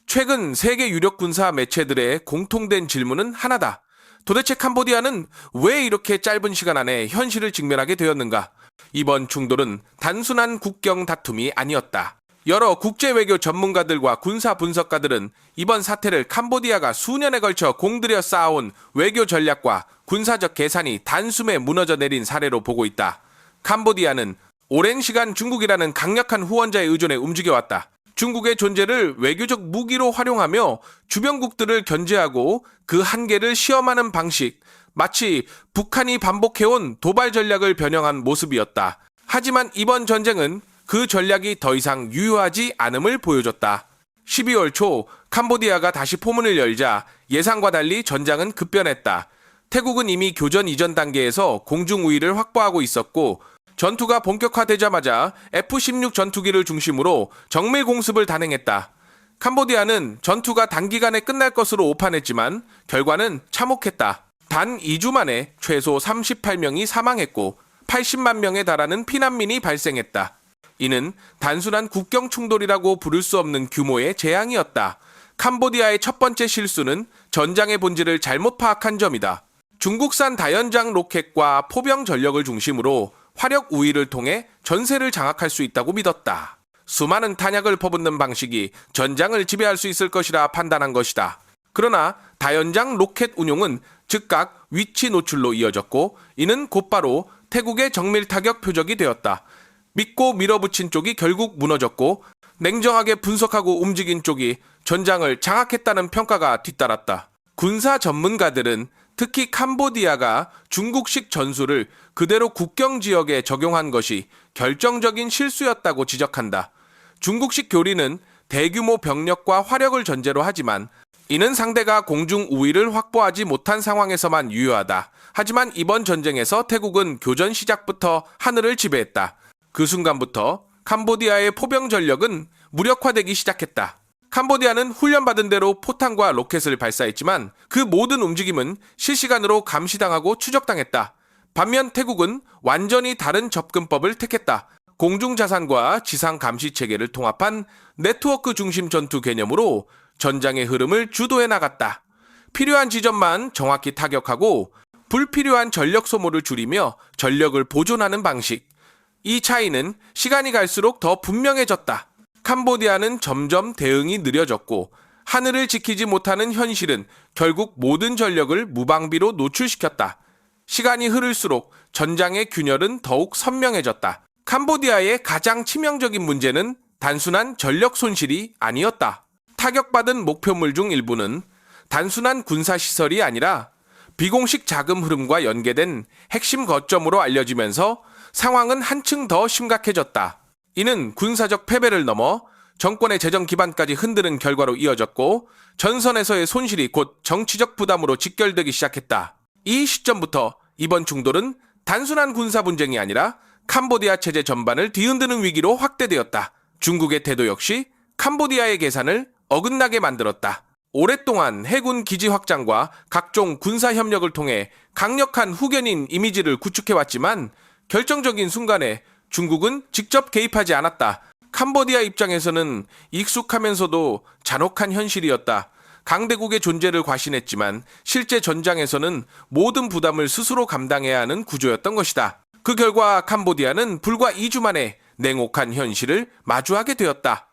최근 세계 유력 군사 매체들의 공통된 질문은 하나다. 도대체 캄보디아는 왜 이렇게 짧은 시간 안에 현실을 직면하게 되었는가? 이번 충돌은 단순한 국경 다툼이 아니었다. 여러 국제 외교 전문가들과 군사 분석가들은 이번 사태를 캄보디아가 수년에 걸쳐 공들여 쌓아온 외교 전략과 군사적 계산이 단숨에 무너져 내린 사례로 보고 있다. 캄보디아는 오랜 시간 중국이라는 강력한 후원자의 의존에 움직여왔다. 중국의 존재를 외교적 무기로 활용하며 주변국들을 견제하고 그 한계를 시험하는 방식, 마치 북한이 반복해온 도발 전략을 변형한 모습이었다. 하지만 이번 전쟁은 그 전략이 더 이상 유효하지 않음을 보여줬다. 12월 초 캄보디아가 다시 포문을 열자 예상과 달리 전장은 급변했다. 태국은 이미 교전 이전 단계에서 공중 우위를 확보하고 있었고 전투가 본격화되자마자 F-16 전투기를 중심으로 정밀 공습을 단행했다. 캄보디아는 전투가 단기간에 끝날 것으로 오판했지만 결과는 참혹했다. 단 2주 만에 최소 38명이 사망했고 80만 명에 달하는 피난민이 발생했다. 이는 단순한 국경 충돌이라고 부를 수 없는 규모의 재앙이었다. 캄보디아의 첫 번째 실수는 전장의 본질을 잘못 파악한 점이다. 중국산 다연장 로켓과 포병 전력을 중심으로 화력 우위를 통해 전세를 장악할 수 있다고 믿었다. 수많은 탄약을 퍼붓는 방식이 전장을 지배할 수 있을 것이라 판단한 것이다. 그러나 다연장 로켓 운용은 즉각 위치 노출로 이어졌고 이는 곧바로 태국의 정밀 타격 표적이 되었다. 믿고 밀어붙인 쪽이 결국 무너졌고 냉정하게 분석하고 움직인 쪽이 전장을 장악했다는 평가가 뒤따랐다. 군사 전문가들은 특히 캄보디아가 중국식 전술을 그대로 국경 지역에 적용한 것이 결정적인 실수였다고 지적한다. 중국식 교리는 대규모 병력과 화력을 전제로 하지만 이는 상대가 공중 우위를 확보하지 못한 상황에서만 유효하다. 하지만 이번 전쟁에서 태국은 교전 시작부터 하늘을 지배했다. 그 순간부터 캄보디아의 포병 전력은 무력화되기 시작했다. 캄보디아는 훈련받은 대로 포탄과 로켓을 발사했지만 그 모든 움직임은 실시간으로 감시당하고 추적당했다. 반면 태국은 완전히 다른 접근법을 택했다. 공중자산과 지상 감시 체계를 통합한 네트워크 중심 전투 개념으로 전장의 흐름을 주도해 나갔다. 필요한 지점만 정확히 타격하고 불필요한 전력 소모를 줄이며 전력을 보존하는 방식. 이 차이는 시간이 갈수록 더 분명해졌다. 캄보디아는 점점 대응이 느려졌고 하늘을 지키지 못하는 현실은 결국 모든 전력을 무방비로 노출시켰다. 시간이 흐를수록 전장의 균열은 더욱 선명해졌다. 캄보디아의 가장 치명적인 문제는 단순한 전력 손실이 아니었다. 타격받은 목표물 중 일부는 단순한 군사시설이 아니라 비공식 자금 흐름과 연계된 핵심 거점으로 알려지면서 상황은 한층 더 심각해졌다. 이는 군사적 패배를 넘어 정권의 재정 기반까지 흔드는 결과로 이어졌고 전선에서의 손실이 곧 정치적 부담으로 직결되기 시작했다. 이 시점부터 이번 충돌은 단순한 군사 분쟁이 아니라 캄보디아 체제 전반을 뒤흔드는 위기로 확대되었다. 중국의 태도 역시 캄보디아의 계산을 어긋나게 만들었다. 오랫동안 해군 기지 확장과 각종 군사 협력을 통해 강력한 후견인 이미지를 구축해왔지만 결정적인 순간에 중국은 직접 개입하지 않았다. 캄보디아 입장에서는 익숙하면서도 잔혹한 현실이었다. 강대국의 존재를 과신했지만 실제 전장에서는 모든 부담을 스스로 감당해야 하는 구조였던 것이다. 그 결과 캄보디아는 불과 2주 만에 냉혹한 현실을 마주하게 되었다.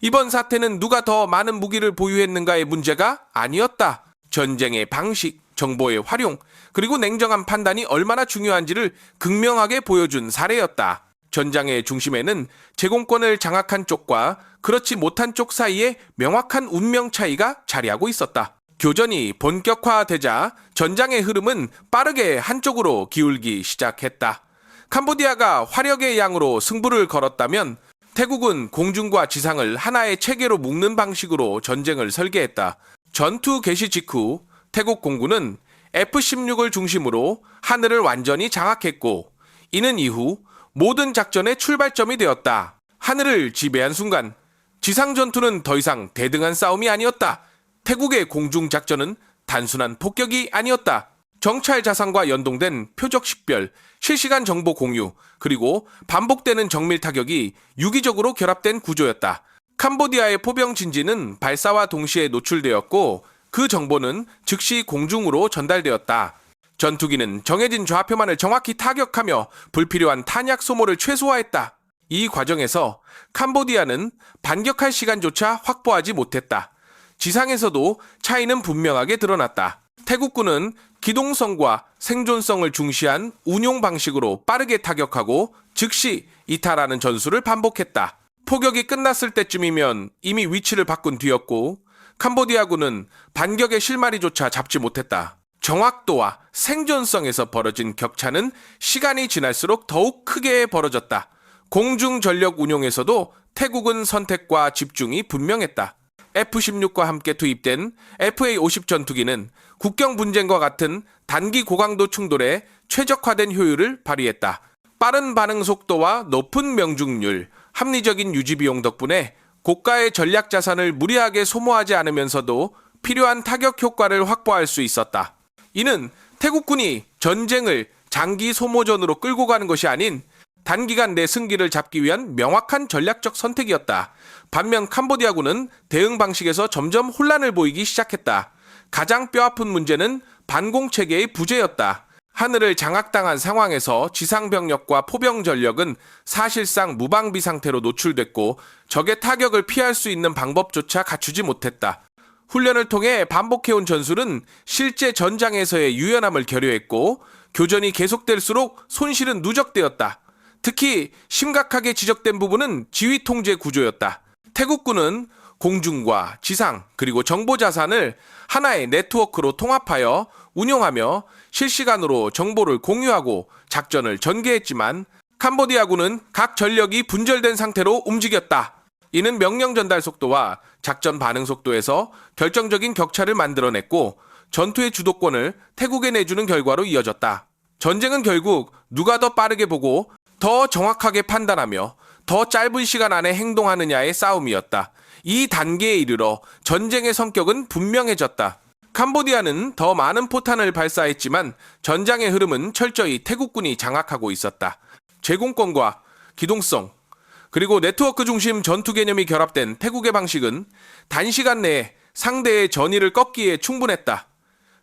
이번 사태는 누가 더 많은 무기를 보유했는가의 문제가 아니었다. 전쟁의 방식, 정보의 활용, 그리고 냉정한 판단이 얼마나 중요한지를 극명하게 보여준 사례였다. 전장의 중심에는 제공권을 장악한 쪽과 그렇지 못한 쪽 사이에 명확한 운명 차이가 자리하고 있었다. 교전이 본격화되자 전장의 흐름은 빠르게 한쪽으로 기울기 시작했다. 캄보디아가 화력의 양으로 승부를 걸었다면 태국은 공중과 지상을 하나의 체계로 묶는 방식으로 전쟁을 설계했다. 전투 개시 직후 태국 공군은 F-16을 중심으로 하늘을 완전히 장악했고 이는 이후 모든 작전의 출발점이 되었다. 하늘을 지배한 순간 지상 전투는 더 이상 대등한 싸움이 아니었다. 태국의 공중 작전은 단순한 폭격이 아니었다. 정찰 자산과 연동된 표적 식별, 실시간 정보 공유, 그리고 반복되는 정밀 타격이 유기적으로 결합된 구조였다. 캄보디아의 포병 진지는 발사와 동시에 노출되었고 그 정보는 즉시 공중으로 전달되었다. 전투기는 정해진 좌표만을 정확히 타격하며 불필요한 탄약 소모를 최소화했다. 이 과정에서 캄보디아는 반격할 시간조차 확보하지 못했다. 지상에서도 차이는 분명하게 드러났다. 태국군은 기동성과 생존성을 중시한 운용 방식으로 빠르게 타격하고 즉시 이탈하는 전술을 반복했다. 포격이 끝났을 때쯤이면 이미 위치를 바꾼 뒤였고 캄보디아군은 반격의 실마리조차 잡지 못했다. 정확도와 생존성에서 벌어진 격차는 시간이 지날수록 더욱 크게 벌어졌다. 공중 전력 운용에서도 태국은 선택과 집중이 분명했다. F-16과 함께 투입된 FA-50 전투기는 국경 분쟁과 같은 단기 고강도 충돌에 최적화된 효율을 발휘했다. 빠른 반응 속도와 높은 명중률, 합리적인 유지 비용 덕분에 고가의 전략 자산을 무리하게 소모하지 않으면서도 필요한 타격 효과를 확보할 수 있었다. 이는 태국군이 전쟁을 장기 소모전으로 끌고 가는 것이 아닌 단기간 내 승기를 잡기 위한 명확한 전략적 선택이었다. 반면 캄보디아군은 대응 방식에서 점점 혼란을 보이기 시작했다. 가장 뼈아픈 문제는 반공 체계의 부재였다. 하늘을 장악당한 상황에서 지상병력과 포병 전력은 사실상 무방비 상태로 노출됐고 적의 타격을 피할 수 있는 방법조차 갖추지 못했다. 훈련을 통해 반복해온 전술은 실제 전장에서의 유연함을 결여했고 교전이 계속될수록 손실은 누적되었다. 특히 심각하게 지적된 부분은 지휘 통제 구조였다. 태국군은 공중과 지상 그리고 정보 자산을 하나의 네트워크로 통합하여 운용하며 실시간으로 정보를 공유하고 작전을 전개했지만 캄보디아군은 각 전력이 분절된 상태로 움직였다. 이는 명령 전달 속도와 작전 반응 속도에서 결정적인 격차를 만들어냈고 전투의 주도권을 태국에 내주는 결과로 이어졌다. 전쟁은 결국 누가 더 빠르게 보고 더 정확하게 판단하며 더 짧은 시간 안에 행동하느냐의 싸움이었다. 이 단계에 이르러 전쟁의 성격은 분명해졌다. 캄보디아는 더 많은 포탄을 발사했지만 전장의 흐름은 철저히 태국군이 장악하고 있었다. 제공권과 기동성, 그리고 네트워크 중심 전투 개념이 결합된 태국의 방식은 단시간 내에 상대의 전의를 꺾기에 충분했다.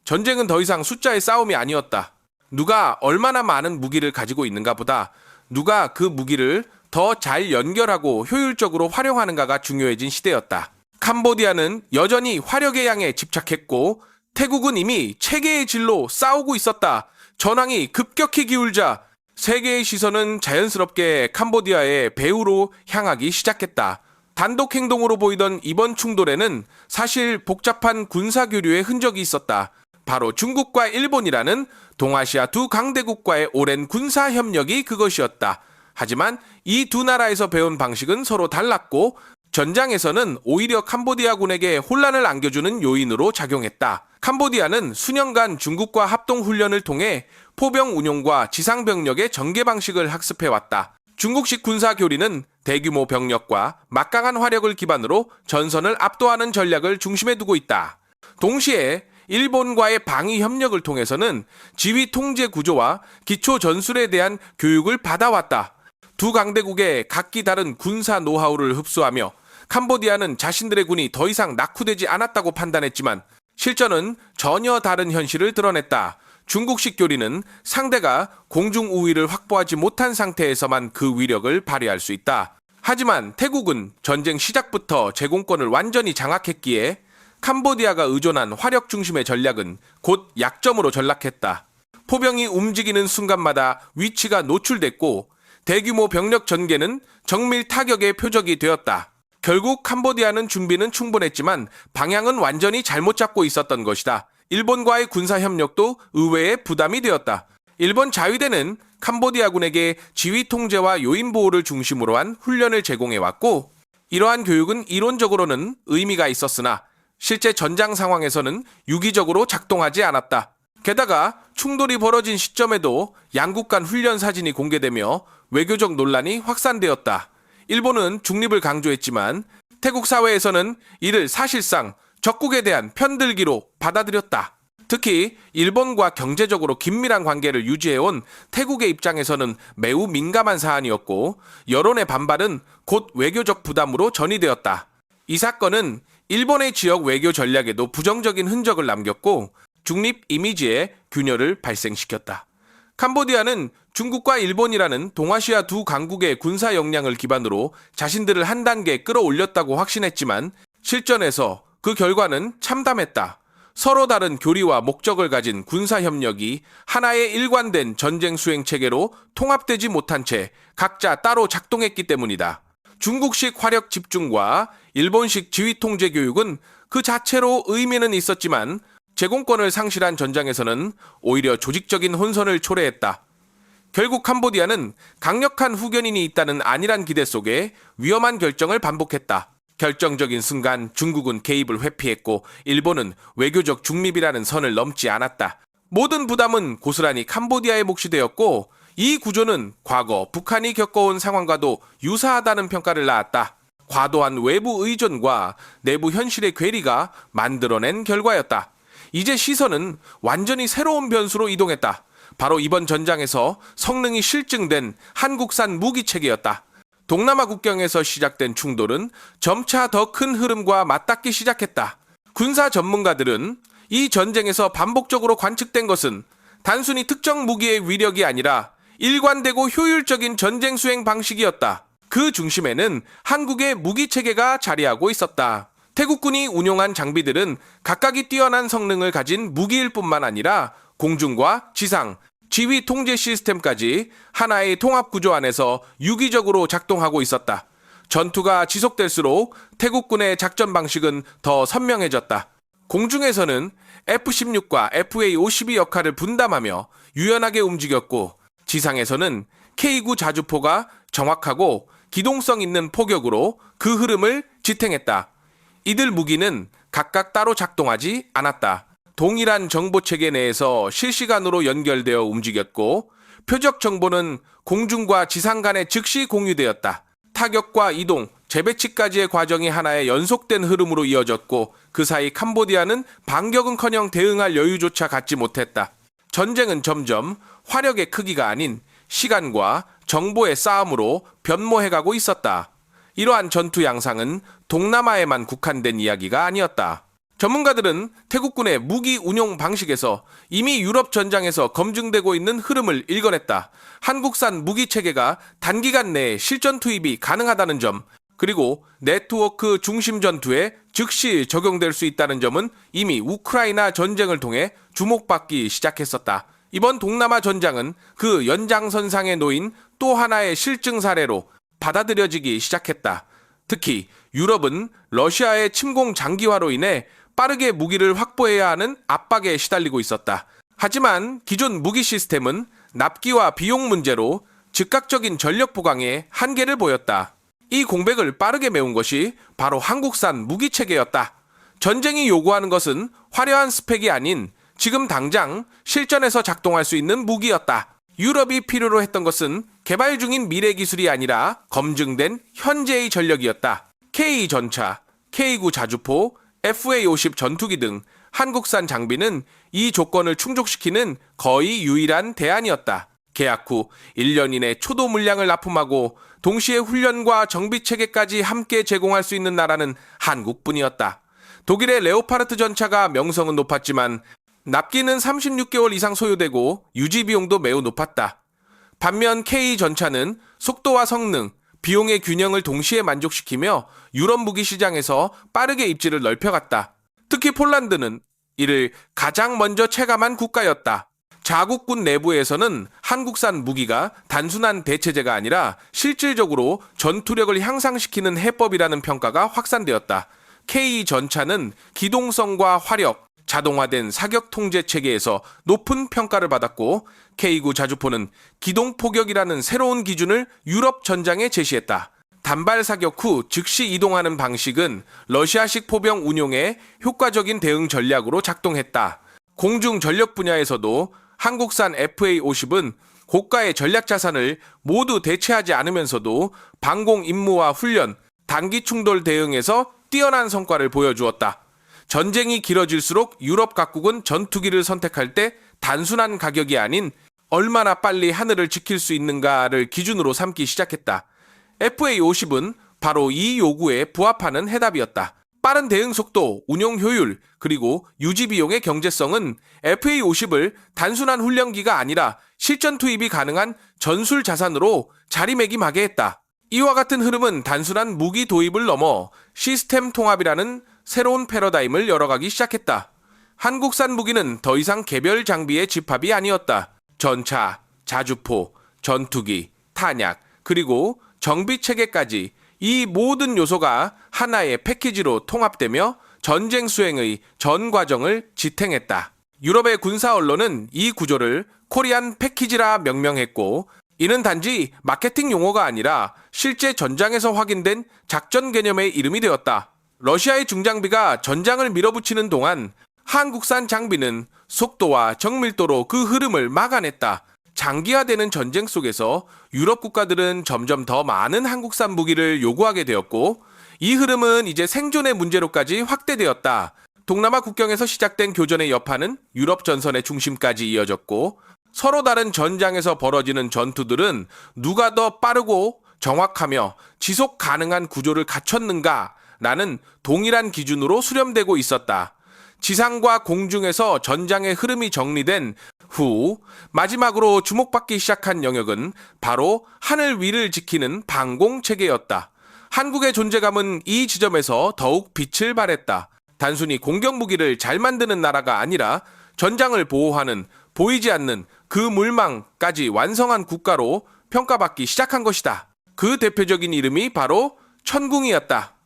전쟁은 더 이상 숫자의 싸움이 아니었다. 누가 얼마나 많은 무기를 가지고 있는가 보다 누가 그 무기를 더 잘 연결하고 효율적으로 활용하는가가 중요해진 시대였다. 캄보디아는 여전히 화력의 양에 집착했고 태국은 이미 체계의 질로 싸우고 있었다. 전황이 급격히 기울자 세계의 시선은 자연스럽게 캄보디아의 배후로 향하기 시작했다. 단독 행동으로 보이던 이번 충돌에는 사실 복잡한 군사 교류의 흔적이 있었다. 바로 중국과 일본이라는 동아시아 두 강대국과의 오랜 군사 협력이 그것이었다. 하지만 이 두 나라에서 배운 방식은 서로 달랐고 전장에서는 오히려 캄보디아군에게 혼란을 안겨주는 요인으로 작용했다. 캄보디아는 수년간 중국과 합동훈련을 통해 포병 운용과 지상병력의 전개 방식을 학습해왔다. 중국식 군사교리는 대규모 병력과 막강한 화력을 기반으로 전선을 압도하는 전략을 중심에 두고 있다. 동시에 일본과의 방위 협력을 통해서는 지휘 통제 구조와 기초 전술에 대한 교육을 받아왔다. 두 강대국의 각기 다른 군사 노하우를 흡수하며 캄보디아는 자신들의 군이 더 이상 낙후되지 않았다고 판단했지만 실전은 전혀 다른 현실을 드러냈다. 중국식 교리는 상대가 공중 우위를 확보하지 못한 상태에서만 그 위력을 발휘할 수 있다. 하지만 태국은 전쟁 시작부터 제공권을 완전히 장악했기에 캄보디아가 의존한 화력 중심의 전략은 곧 약점으로 전락했다. 포병이 움직이는 순간마다 위치가 노출됐고 대규모 병력 전개는 정밀 타격의 표적이 되었다. 결국 캄보디아는 준비는 충분했지만 방향은 완전히 잘못 잡고 있었던 것이다. 일본과의 군사 협력도 의외의 부담이 되었다. 일본 자위대는 캄보디아군에게 지휘 통제와 요인 보호를 중심으로 한 훈련을 제공해왔고 이러한 교육은 이론적으로는 의미가 있었으나 실제 전장 상황에서는 유기적으로 작동하지 않았다. 게다가 충돌이 벌어진 시점에도 양국 간 훈련 사진이 공개되며 외교적 논란이 확산되었다. 일본은 중립을 강조했지만 태국 사회에서는 이를 사실상 적국에 대한 편들기로 받아들였다. 특히 일본과 경제적으로 긴밀한 관계를 유지해온 태국의 입장에서는 매우 민감한 사안이었고 여론의 반발은 곧 외교적 부담으로 전이되었다. 이 사건은 일본의 지역 외교 전략에도 부정적인 흔적을 남겼고 중립 이미지에 균열을 발생시켰다. 캄보디아는 중국과 일본이라는 동아시아 두 강국의 군사 역량을 기반으로 자신들을 한 단계 끌어올렸다고 확신했지만 실전에서 그 결과는 참담했다. 서로 다른 교리와 목적을 가진 군사 협력이 하나의 일관된 전쟁 수행 체계로 통합되지 못한 채 각자 따로 작동했기 때문이다. 중국식 화력 집중과 일본식 지휘 통제 교육은 그 자체로 의미는 있었지만 제공권을 상실한 전장에서는 오히려 조직적인 혼선을 초래했다. 결국 캄보디아는 강력한 후견인이 있다는 안일한 기대 속에 위험한 결정을 반복했다. 결정적인 순간 중국은 개입을 회피했고 일본은 외교적 중립이라는 선을 넘지 않았다. 모든 부담은 고스란히 캄보디아의 몫이 되었고 이 구조는 과거 북한이 겪어온 상황과도 유사하다는 평가를 낳았다. 과도한 외부 의존과 내부 현실의 괴리가 만들어낸 결과였다. 이제 시선은 완전히 새로운 변수로 이동했다. 바로 이번 전장에서 성능이 실증된 한국산 무기체계였다. 동남아 국경에서 시작된 충돌은 점차 더 큰 흐름과 맞닿기 시작했다. 군사 전문가들은 이 전쟁에서 반복적으로 관측된 것은 단순히 특정 무기의 위력이 아니라 일관되고 효율적인 전쟁 수행 방식이었다. 그 중심에는 한국의 무기체계가 자리하고 있었다. 태국군이 운용한 장비들은 각각이 뛰어난 성능을 가진 무기일 뿐만 아니라 공중과 지상, 지휘 통제 시스템까지 하나의 통합 구조 안에서 유기적으로 작동하고 있었다. 전투가 지속될수록 태국군의 작전 방식은 더 선명해졌다. 공중에서는 F-16과 FA-52 역할을 분담하며 유연하게 움직였고 지상에서는 K-9 자주포가 정확하고 기동성 있는 포격으로 그 흐름을 지탱했다. 이들 무기는 각각 따로 작동하지 않았다. 동일한 정보체계 내에서 실시간으로 연결되어 움직였고 표적 정보는 공중과 지상 간에 즉시 공유되었다. 타격과 이동, 재배치까지의 과정이 하나의 연속된 흐름으로 이어졌고 그 사이 캄보디아는 반격은커녕 대응할 여유조차 갖지 못했다. 전쟁은 점점 화력의 크기가 아닌 시간과 정보의 싸움으로 변모해가고 있었다. 이러한 전투 양상은 동남아에만 국한된 이야기가 아니었다. 전문가들은 태국군의 무기 운용 방식에서 이미 유럽 전장에서 검증되고 있는 흐름을 읽어냈다. 한국산 무기 체계가 단기간 내에 실전 투입이 가능하다는 점, 그리고 네트워크 중심 전투에 즉시 적용될 수 있다는 점은 이미 우크라이나 전쟁을 통해 주목받기 시작했었다. 이번 동남아 전장은 그 연장선상에 놓인 또 하나의 실증 사례로 받아들여지기 시작했다. 특히 유럽은 러시아의 침공 장기화로 인해 빠르게 무기를 확보해야 하는 압박에 시달리고 있었다. 하지만 기존 무기 시스템은 납기와 비용 문제로 즉각적인 전력 보강에 한계를 보였다. 이 공백을 빠르게 메운 것이 바로 한국산 무기 체계였다. 전쟁이 요구하는 것은 화려한 스펙이 아닌 지금 당장 실전에서 작동할 수 있는 무기였다. 유럽이 필요로 했던 것은 개발 중인 미래 기술이 아니라 검증된 현재의 전력이었다. K 전차, K9 자주포, FA-50 전투기 등 한국산 장비는 이 조건을 충족시키는 거의 유일한 대안이었다. 계약 후 1년 이내 초도 물량을 납품하고 동시에 훈련과 정비 체계까지 함께 제공할 수 있는 나라는 한국뿐이었다. 독일의 레오파르트 전차가 명성은 높았지만 납기는 36개월 이상 소요되고 유지 비용도 매우 높았다. 반면 K 전차는 속도와 성능, 비용의 균형을 동시에 만족시키며 유럽 무기 시장에서 빠르게 입지를 넓혀갔다. 특히 폴란드는 이를 가장 먼저 체감한 국가였다. 자국군 내부에서는 한국산 무기가 단순한 대체제가 아니라 실질적으로 전투력을 향상시키는 해법이라는 평가가 확산되었다. K 전차는 기동성과 화력, 자동화된 사격 통제 체계에서 높은 평가를 받았고 K9 자주포는 기동 포격이라는 새로운 기준을 유럽 전장에 제시했다. 단발 사격 후 즉시 이동하는 방식은 러시아식 포병 운용에 효과적인 대응 전략으로 작동했다. 공중 전력 분야에서도 한국산 FA-50은 고가의 전략 자산을 모두 대체하지 않으면서도 방공 임무와 훈련, 단기 충돌 대응에서 뛰어난 성과를 보여주었다. 전쟁이 길어질수록 유럽 각국은 전투기를 선택할 때 단순한 가격이 아닌 얼마나 빨리 하늘을 지킬 수 있는가를 기준으로 삼기 시작했다. FA-50은 바로 이 요구에 부합하는 해답이었다. 빠른 대응 속도, 운용 효율, 그리고 유지 비용의 경제성은 FA-50을 단순한 훈련기가 아니라 실전 투입이 가능한 전술 자산으로 자리매김하게 했다. 이와 같은 흐름은 단순한 무기 도입을 넘어 시스템 통합이라는 새로운 패러다임을 열어가기 시작했다. 한국산 무기는 더 이상 개별 장비의 집합이 아니었다. 전차, 자주포, 전투기, 탄약, 그리고 정비 체계까지 이 모든 요소가 하나의 패키지로 통합되며 전쟁 수행의 전 과정을 지탱했다. 유럽의 군사 언론은 이 구조를 코리안 패키지라 명명했고, 이는 단지 마케팅 용어가 아니라 실제 전장에서 확인된 작전 개념의 이름이 되었다. 러시아의 중장비가 전장을 밀어붙이는 동안 한국산 장비는 속도와 정밀도로 그 흐름을 막아냈다. 장기화되는 전쟁 속에서 유럽 국가들은 점점 더 많은 한국산 무기를 요구하게 되었고, 이 흐름은 이제 생존의 문제로까지 확대되었다. 동남아 국경에서 시작된 교전의 여파는 유럽 전선의 중심까지 이어졌고, 서로 다른 전장에서 벌어지는 전투들은 누가 더 빠르고 정확하며 지속 가능한 구조를 갖췄는가 라는 동일한 기준으로 수렴되고 있었다. 지상과 공중에서 전장의 흐름이 정리된 후 마지막으로 주목받기 시작한 영역은 바로 하늘 위를 지키는 방공 체계였다. 한국의 존재감은 이 지점에서 더욱 빛을 발했다. 단순히 공격 무기를 잘 만드는 나라가 아니라 전장을 보호하는 보이지 않는 그 물망까지 완성한 국가로 평가받기 시작한 것이다. 그 대표적인 이름이 바로 천궁이었다.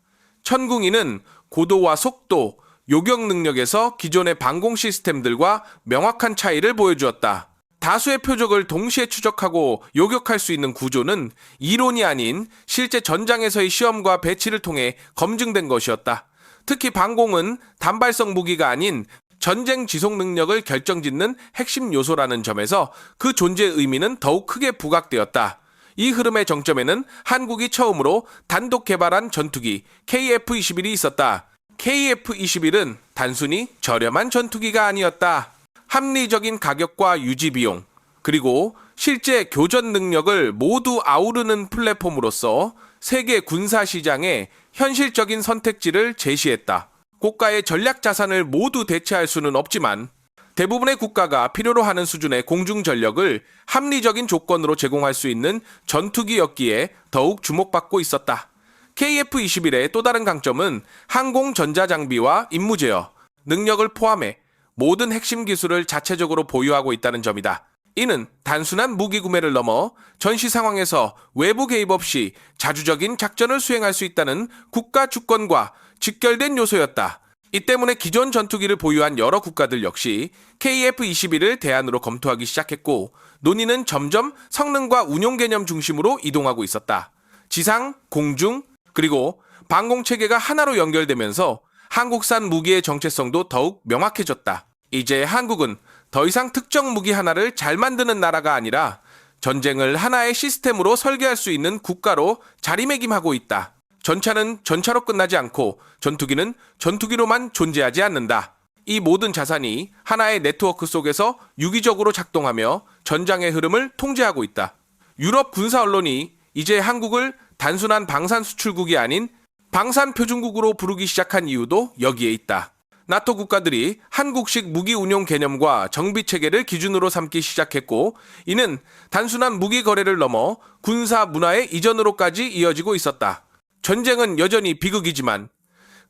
천궁이는 고도와 속도, 요격 능력에서 기존의 방공 시스템들과 명확한 차이를 보여주었다. 다수의 표적을 동시에 추적하고 요격할 수 있는 구조는 이론이 아닌 실제 전장에서의 시험과 배치를 통해 검증된 것이었다. 특히 방공은 단발성 무기가 아닌 전쟁 지속 능력을 결정짓는 핵심 요소라는 점에서 그 존재의 의미는 더욱 크게 부각되었다. 이 흐름의 정점에는 한국이 처음으로 단독 개발한 전투기 KF-21이 있었다. KF-21은 단순히 저렴한 전투기가 아니었다. 합리적인 가격과 유지 비용, 그리고 실제 교전 능력을 모두 아우르는 플랫폼으로서 세계 군사 시장에 현실적인 선택지를 제시했다. 고가의 전략 자산을 모두 대체할 수는 없지만 대부분의 국가가 필요로 하는 수준의 공중 전력을 합리적인 조건으로 제공할 수 있는 전투기였기에 더욱 주목받고 있었다. KF-21의 또 다른 강점은 항공 전자장비와 임무 제어, 능력을 포함해 모든 핵심 기술을 자체적으로 보유하고 있다는 점이다. 이는 단순한 무기 구매를 넘어 전시 상황에서 외부 개입 없이 자주적인 작전을 수행할 수 있다는 국가 주권과 직결된 요소였다. 이 때문에 기존 전투기를 보유한 여러 국가들 역시 KF-21을 대안으로 검토하기 시작했고, 논의는 점점 성능과 운용 개념 중심으로 이동하고 있었다. 지상, 공중, 그리고 방공체계가 하나로 연결되면서 한국산 무기의 정체성도 더욱 명확해졌다. 이제 한국은 더 이상 특정 무기 하나를 잘 만드는 나라가 아니라 전쟁을 하나의 시스템으로 설계할 수 있는 국가로 자리매김하고 있다. 전차는 전차로 끝나지 않고 전투기는 전투기로만 존재하지 않는다. 이 모든 자산이 하나의 네트워크 속에서 유기적으로 작동하며 전장의 흐름을 통제하고 있다. 유럽 군사 언론이 이제 한국을 단순한 방산 수출국이 아닌 방산 표준국으로 부르기 시작한 이유도 여기에 있다. 나토 국가들이 한국식 무기 운용 개념과 정비 체계를 기준으로 삼기 시작했고, 이는 단순한 무기 거래를 넘어 군사 문화의 이전으로까지 이어지고 있었다. 전쟁은 여전히 비극이지만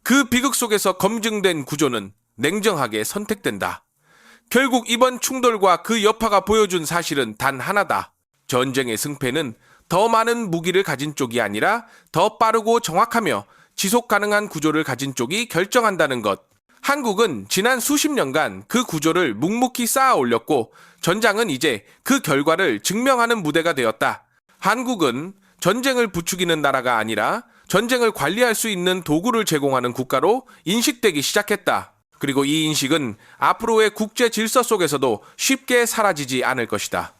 그 비극 속에서 검증된 구조는 냉정하게 선택된다. 결국 이번 충돌과 그 여파가 보여준 사실은 단 하나다. 전쟁의 승패는 더 많은 무기를 가진 쪽이 아니라 더 빠르고 정확하며 지속 가능한 구조를 가진 쪽이 결정한다는 것. 한국은 지난 수십 년간 그 구조를 묵묵히 쌓아 올렸고, 전장은 이제 그 결과를 증명하는 무대가 되었다. 한국은 전쟁을 부추기는 나라가 아니라 전쟁을 관리할 수 있는 도구를 제공하는 국가로 인식되기 시작했다. 그리고 이 인식은 앞으로의 국제 질서 속에서도 쉽게 사라지지 않을 것이다.